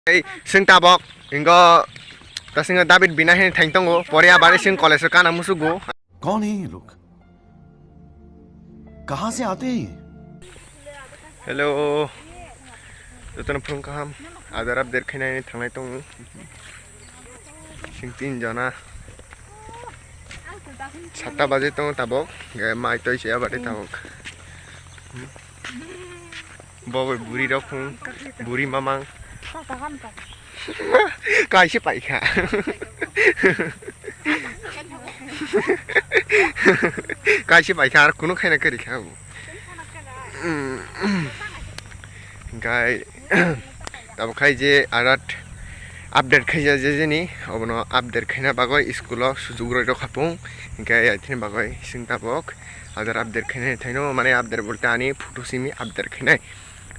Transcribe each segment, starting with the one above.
Sing tabok ingo tasinga David bina hin thangtongo pore abare sing college ka na musugo कौन है ये लोग कहाँ से आते हैं ये hello jotona phone kaham adar update khainai ni thangnai tong sing tin jana 7টা baje tong tabok mai toi se abare tabok bobo buri rok phung buri mamang coi xếp bậy khả coi xếp bậy khả cũng hay là cái gì khả cái tao khai je arat update khai je ni obono update khai na bagoi school o sujug roi khapung cái aithine bagoi sing tabok adar update khai na thaino mane update bolte ani photo simi update khai na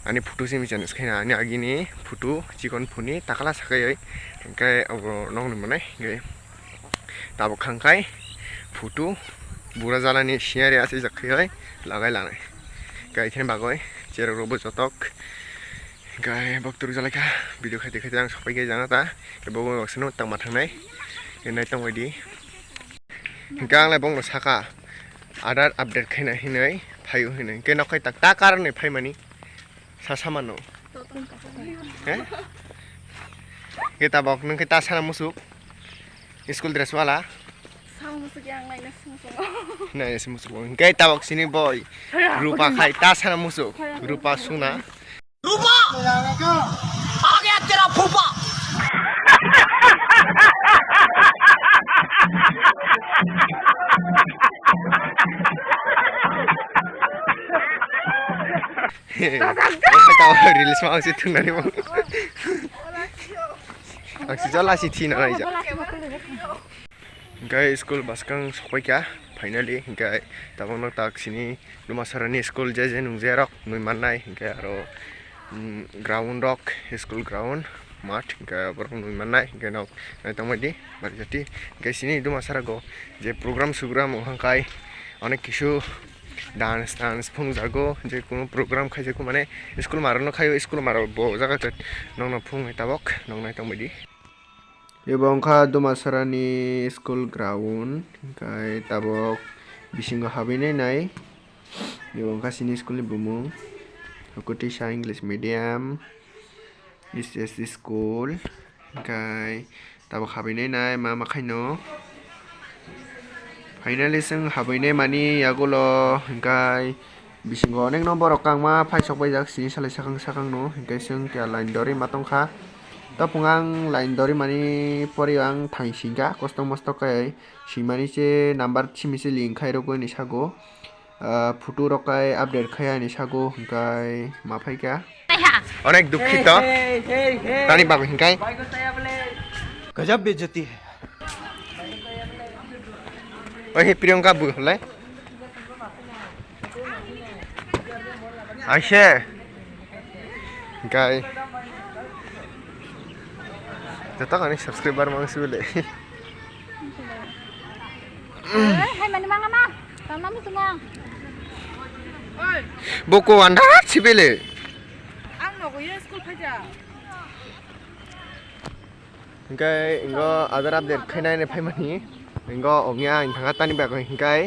ani photo simi channel khai na ani agini photo chikon phuni takala sakai cái nong ni mane cái tabo khangkai photo bura jalani share ase jakhai lagai lanai cái aithine bagoi cherok robo jotok cái baktur jalaka video khai dekhai jang sapai ke jana ta ke bogo baksino tangma thangnai nai tongoi di gang lai bong saka adar update khai na hinai phayu hinai ke nokai tak ta karan nei phaimani sasamano eh kita bok nung kita sana musuk school dress wala sama musuk yang lain musuk nah ya musuk kita bok sini boy rupa khai ta sana musuk rupa suna रूपा आ गया तेरा फूफा tahu rilis mau sih tuh nani mau aksi jalan sih tina aja guys school baskang sampai kah finally guys tabung nak tak sini rumah sarani school jajan nungzerok nui manai guys aro ground rock school ground mat guys borong nui manai guys nok nai tong madi mari jati guys sini rumah sarago je program ohangkai onek kisu dance phung jago je kono program khai je ko mane school marano khayo school maro bo jaga tet nong phung tabok nong nai tong madi ebongkha dumasarani school ground kai tabok bisingo habine nai ebongkha sini school ni bumung Kutisha English medium SSC school kai tabok habine nai mama khaino finally sing habine mani yagulo kai bisingo onek nomor kangma phaisok baijak sini salai sakang no kai sing kya line dori matongkha ta pungang line dori mani poriang thangsingka kostong mostok kai simani che number chimisi link khai rogo ni sago photo rokai update khai ni sago kai mafaika onek dukhito tani babu hinkai गजब बेइज्जती है ohi priyangka bu hole aise kai jata kani subscriber mangsi bole hai mana mana mah sama musuk mah boko anda sibele ang no ya school phaja kai ingo adar update khainai ne phaimani ingo ongya thanga tani ba kai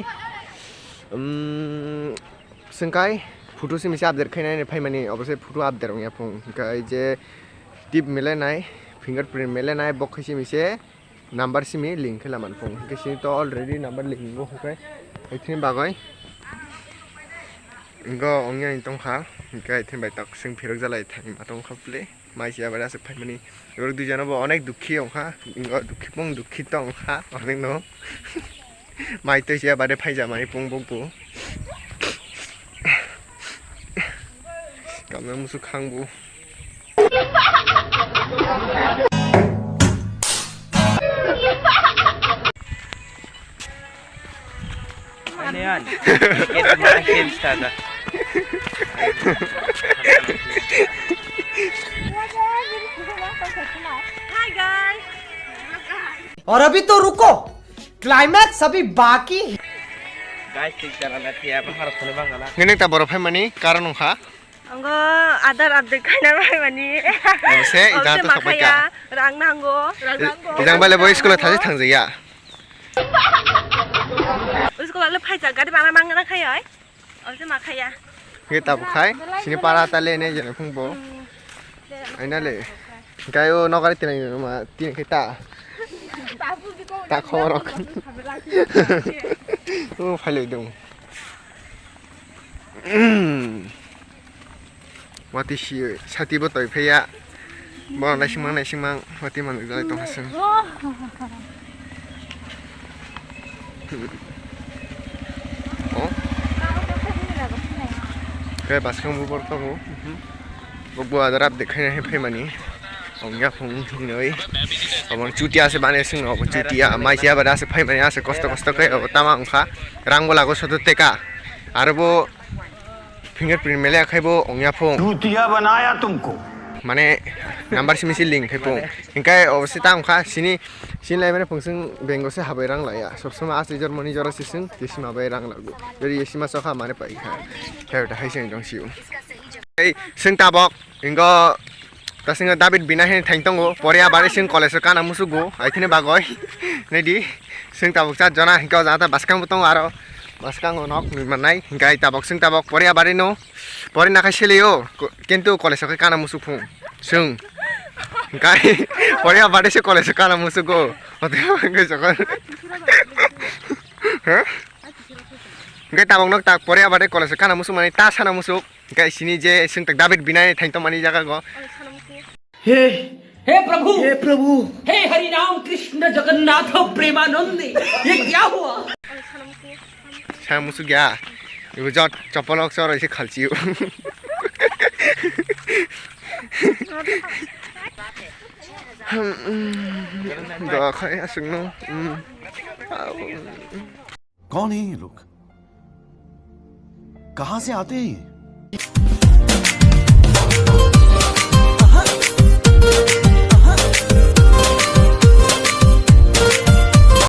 singkai photo simi update khainai ne phaimani obose photo update ongya phung kai je tip milenai fingerprint milenai bok khisi mise number simi link khelaman phung kisi to already number link go kai ithini bagoi ingo ongya intongkha kai ithini bai tak sing phirok jalai thang matong khaple maisia bara se phaimani yor du jana bo onek dukhi ongkha ingo dukhi pung dukhi to ongkha onek no mai to sia bare phaija mani pung pung pu kamna musu khangbu Anean get my game started Hi guys और अभी तो रुको climax अभी बाकी है guys tik jalan lagi apa harus terbang lah ngene ta boro phaimani karon ongkha Anggo adar update kaina bai mani. से इदा तो सबै का rang nanggo. इजां बाले बो school थाजे थांजैया Sekolah le phai gari bana mangna khayai. Ose ma khaya. के ताब खाय सिनि पारा ताले ने जने फुंबो आइना ले गायो नगरि तिनै मा तिन खेता ता खबर ओ फाइलै दं वाति सि साति बो तय फैया बन नाइसिमां वाति मान जाय दं हासं Kaya baskan bubur tahu, bubu ada rap dekhnya he pemani, orangnya pun ini, orang cuti ase bane sing, orang cuti ya, mai siapa dah ase pemani ase kosto kaya, utama angka, rang bola ko satu teka, arbo fingerprint melek kaya bo orangnya pun, चूतिया बनाया तुमको mana number si misi link kaya pun, ingkai obviously ta angka sini lai mana fungsung bengo se habai rang lah ya, sobsama ase Germany jora sisung, desi habai rang lagu, jadi desi masuk ha mana pai kaya, kaya udah hai sing dong siu. Sing tabok, inggo tasing David binahin tengtongo, Korea bari sing college kana musugo, akhirnya bagoy, nedi, sing tabok cat jona inggo jata baskang butong aro, baskang onok manai, ingkai tabok sing tabok Korea bari no, Korea nakasiliyo, kintu college kana musupung, sing, ingkai Korea bari sing college kana musugo, oke inggo jokon, ingkai tabok nok tak Korea bari college kana musuk mani tas kana musuk. Guys, sini je sing tak David binai thain to mani jaga go. हे प्रभु हे हरि राम कृष्ण जगन्नाथ प्रेमानंद ये क्या हुआ Sa musu gya. Ibu jot chapalok sor ise khalchiu. Do khai asung no. कौन है ये लोग कहां से आते हैं ये